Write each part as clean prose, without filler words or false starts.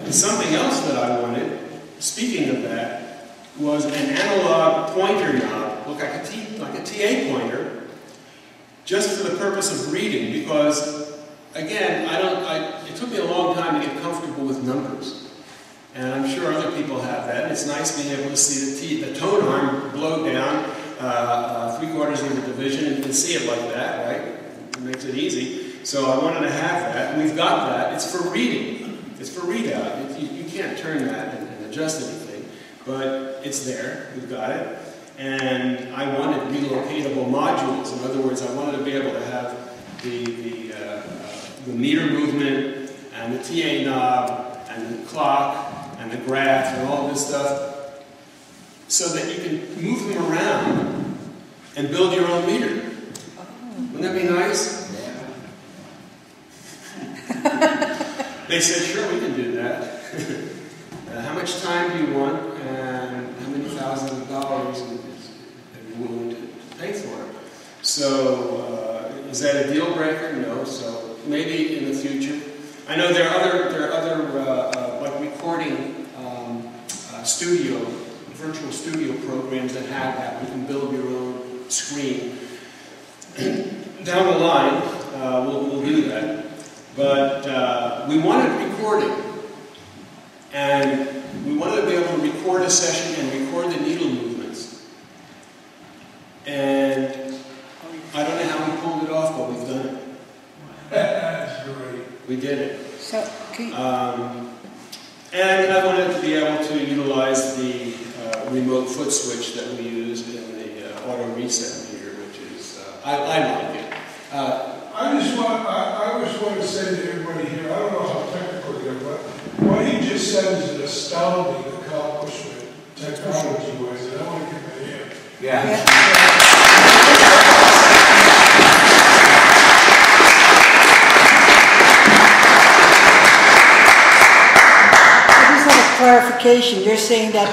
Something else that I wanted, speaking of that, was an analog pointer knob, look like a TA pointer, just for the purpose of reading, because, again, it took me a long time to get comfortable with numbers. And I'm sure other people have that. And it's nice being able to see the tone arm blow down 3/4 of the division, and you can see it like that, right? It makes it easy. So I wanted to have that. We've got that. It's for reading. It's for readout. You can't turn that and adjust anything, but it's there. We've got it. And I wanted relocatable modules. In other words, I wanted to be able to have the meter movement and the TA knob and the clock and the graph and all this stuff, so that you can move them around and build your own meter. Wouldn't that be nice? They said, sure, we can do that. How much time do you want, and how many thousands of dollars are you willing to pay for it? So, is that a deal breaker? No. So maybe in the future. I know there are other like recording virtual studio programs that have that. You can build your own screen. Down the line, we'll do that. But we wanted recording, and we wanted to be able to record a session and record the needle movements. And I don't know how we pulled it off, but we've done it. That's great. We did it. So, okay. And I wanted to be able to utilize the remote foot switch that we use in the auto reset meter, which is, I like it. I just want to say to everybody here, I don't know how technical you are, but what he just said is an astounding accomplishment technology-wise, and I want to give it a hand. Yeah. Clarification, you're saying that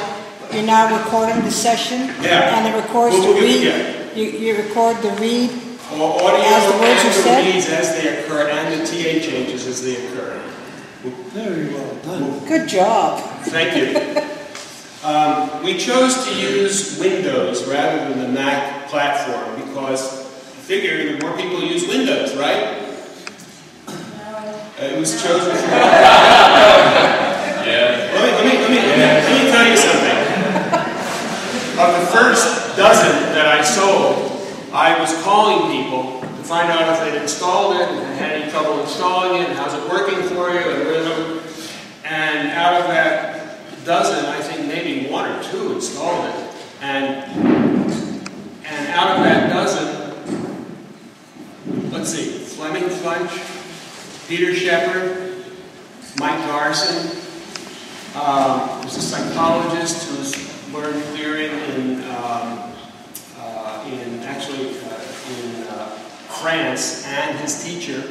you're now recording the session, yeah, and it records the read. Yeah. You record the read audio as the words are said, reads as they occur, and the TA changes as they occur. Very well done. Good job. Thank you. We chose to use Windows rather than the Mac platform because I figured more people use Windows, right? It was chosen for. Let me tell you something. Of the first dozen that I sold, I was calling people to find out if they'd installed it, and if they had any trouble installing it, and how's it working for you, and rhythm. And out of that dozen, I think maybe one or two installed it. And out of that dozen, let's see, Fleming Funch, Peter Shepard, Mike Garson. There's a psychologist who's learned clearing in France, and his teacher.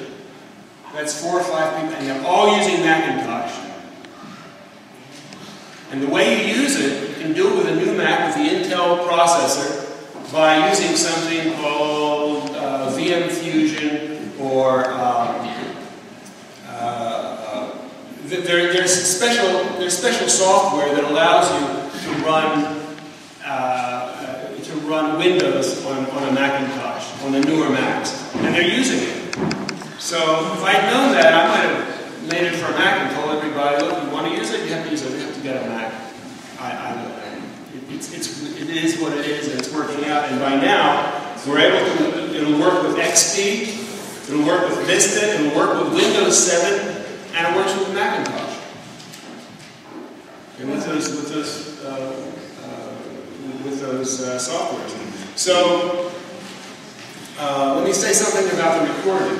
That's 4 or 5 people, and they're all using Macintosh. And the way you use it, you can do it with a new Mac with the Intel processor by using something called VM Fusion, or there's special software that allows you to run Windows on a Macintosh, on the newer Macs, and they're using it. So if I'd known that, I might have made it for a Mac and told everybody, look, you want to use it, you have to use it, you have to get a Mac. It is what it is, and it's working out, and by now, we're able to, it'll work with XP, it'll work with Vista, it'll work with Windows 7, and it works with Macintosh. And with those softwares. So, let me say something about the recording.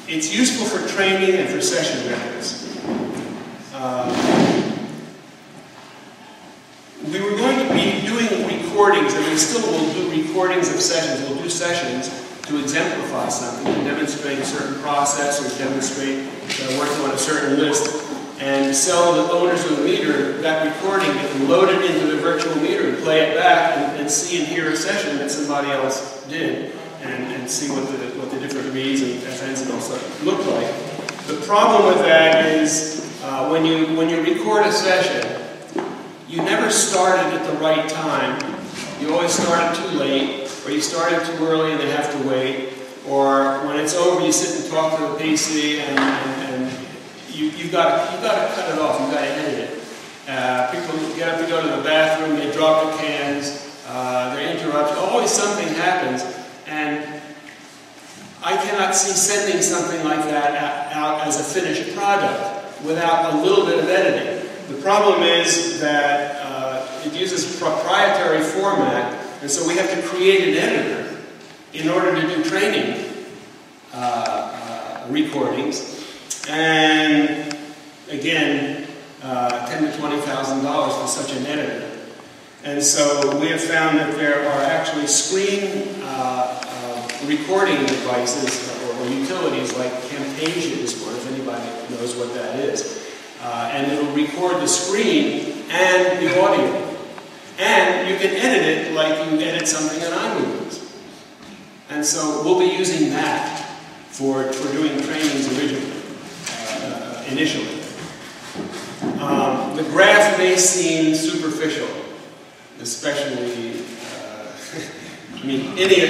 It's useful for training and for session records. We were going to be doing recordings, and we still will do recordings of sessions. We'll do sessions to exemplify something, to demonstrate a certain process, or demonstrate working on a certain list, and sell the owners of the meter that recording and load it into the virtual meter and play it back and see and hear a session that somebody else did, and see what the different reads and FNs and all stuff look like. The problem with that is when you record a session, you never started at the right time. You always started too late, or you started too early and they have to wait, or when it's over you sit and talk to the PC and you've got to cut it off, you've got to edit it. People get up to go to the bathroom, they drop the cans, they're interrupted, always something happens, and I cannot see sending something like that out as a finished product without a little bit of editing. The problem is that it uses proprietary format, and so we have to create an editor in order to do training recordings. And again, $10,000 to $20,000 for such an editor. And so we have found that there are actually screen recording devices or utilities like Camtasia is one, if anybody knows what that is. And it'll record the screen and the audio. And you can edit it like you edit something in iMovies. And so we'll be using that for doing trainings initially. The graph may seem superficial, especially,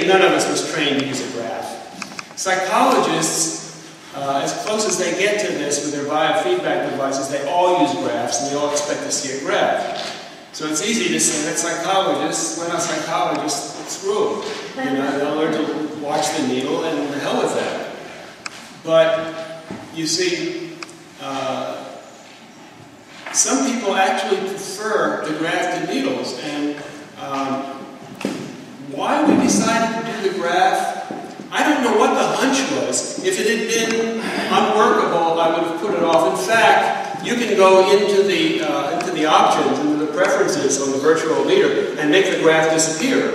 none of us was trained to use a graph. Psychologists, as close as they get to this with their biofeedback devices, they all use graphs and they all expect to see a graph. So it's easy to say that psychologists, we're not psychologists, screw them. They'll learn to watch the needle and the hell with that. But you see, some people actually prefer the graph to needles, and why we decided to do the graph, I don't know what the hunch was. If it had been unworkable, I would have put it off. In fact, you can go into the options, into the preferences on the virtual meter, and make the graph disappear.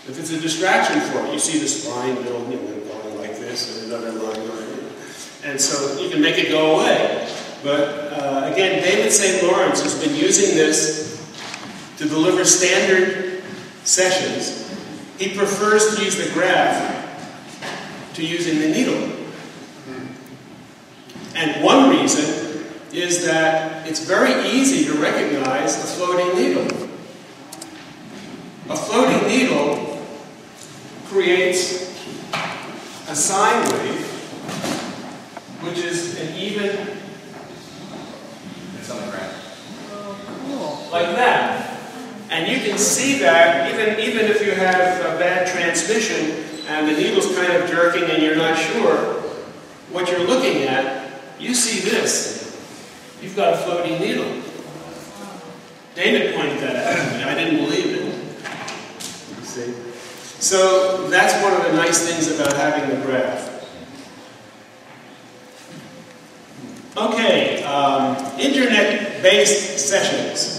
If it's a distraction for it, you see this line building going like this, and another line going, and so you can make it go away. But again, David St. Lawrence has been using this to deliver standard sessions. He prefers to use the graph to using the needle. And one reason is that it's very easy to recognize a floating needle. A floating needle creates a sine wave, which is an even, like that. And you can see that even if you have a bad transmission and the needle's kind of jerking and you're not sure what you're looking at, you see this. You've got a floating needle. David pointed that out to me. I didn't believe it. You see? So that's one of the nice things about having the graph. Okay, internet-based sessions.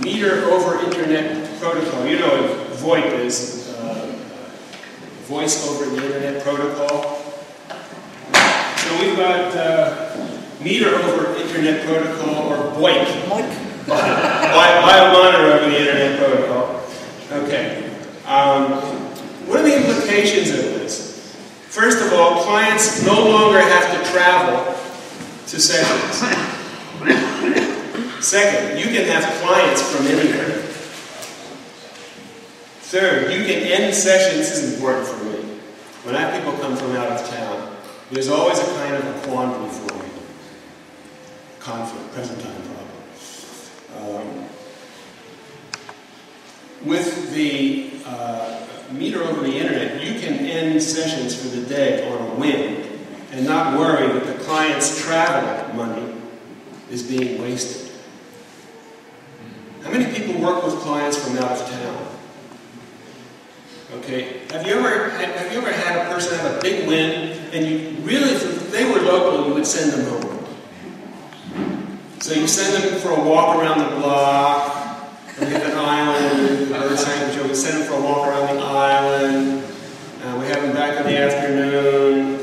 Meter over Internet protocol. You know what VoIP is, Voice over the Internet protocol. So we've got Meter over Internet protocol, or VoIP. Bio-monitor over the Internet protocol. Okay. What are the implications of this? First of all, clients no longer have to travel to sessions. Second, you can have clients from anywhere. Third, you can end sessions. This is important for me. When I have people come from out of town, there's always a kind of a quandary for me. Conflict, present time problem. With the meter over the internet, you can end sessions for the day on a whim and not worry that the client's travel money is being wasted. How many people work with clients from out of town? Okay, have you ever had a person have a big win, and you really, if they were local, you would send them home? So you send them for a walk around the block. We have an island, bird sanctuary. We send them for a walk around the island. We have them back in the afternoon,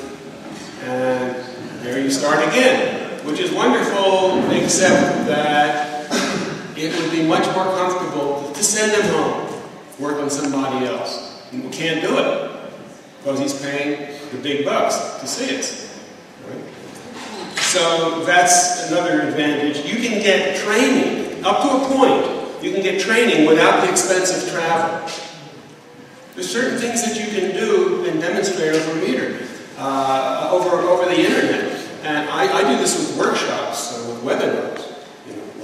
and there you start again, which is wonderful, except that it would be much more comfortable to send them home, work on somebody else. And we can't do it. because he's paying the big bucks to see us. Right? So that's another advantage. You can get training, up to a point, you can get training without the expense of travel. There's certain things that you can do and demonstrate over meter, over the internet. And I do this with workshops, with webinars,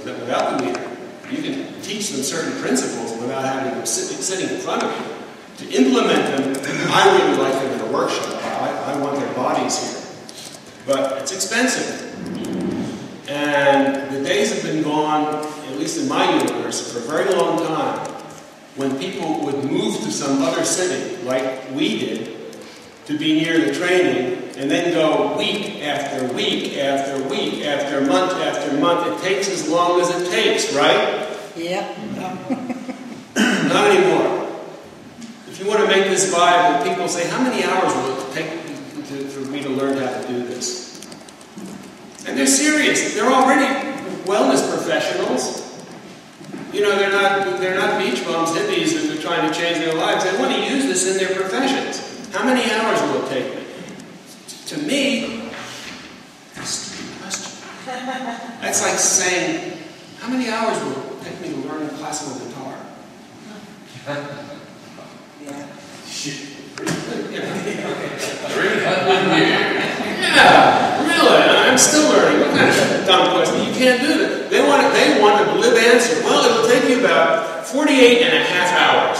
without the meter. You can teach them certain principles without having them sitting in front of you. To implement them, I really like them in a workshop. I want their bodies here. But it's expensive. And the days have been gone, at least in my universe, for a very long time, when people would move to some other city, like we did, to be near the training, and then go week after week after week after month after month. It takes as long as it takes, right? Yep. Not anymore. If you want to make this viable, people say, how many hours will it take for me to learn how to do this? And they're serious. They're already wellness professionals. You know, they're not beach bums, hippies that are trying to change their lives. They want to use this in their professions. How many hours will it take me? To me, stupid question. That's like saying, how many hours will it take me to learn classical guitar? Yeah. 300 years. Yeah, really. I'm still learning. What kind of dumb question? You can't do that. They want a glib answer. Well, it'll take you about 48 and a half hours.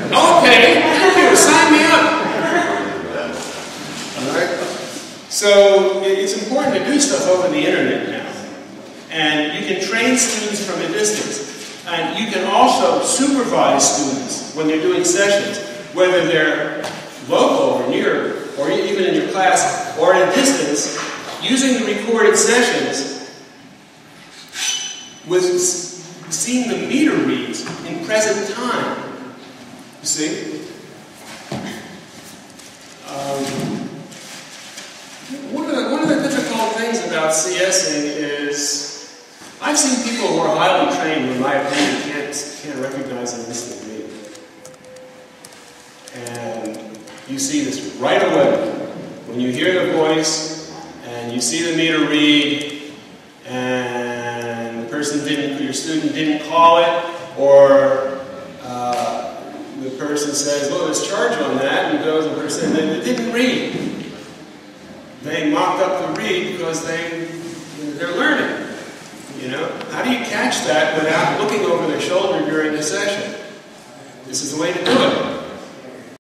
Okay, thank you. Sign me up. All right. So it's important to do stuff over the internet now, and you can train students from a distance. And you can also supervise students when they're doing sessions, whether they're local or near, or even in your class, or at a distance, using the recorded sessions with seeing the meter reads in present time. You see? One of the difficult things about CSing is I've seen people who are highly trained, who in my opinion can't recognize and listen to me. And you see this right away. When you hear the voice, and you see the meter read, and the person your student didn't call it, or the person says, well, there's charge on that, and goes and the person says, it didn't read. They mocked up the read because they're learning. You know, how do you catch that without looking over their shoulder during the session? This is the way to do it.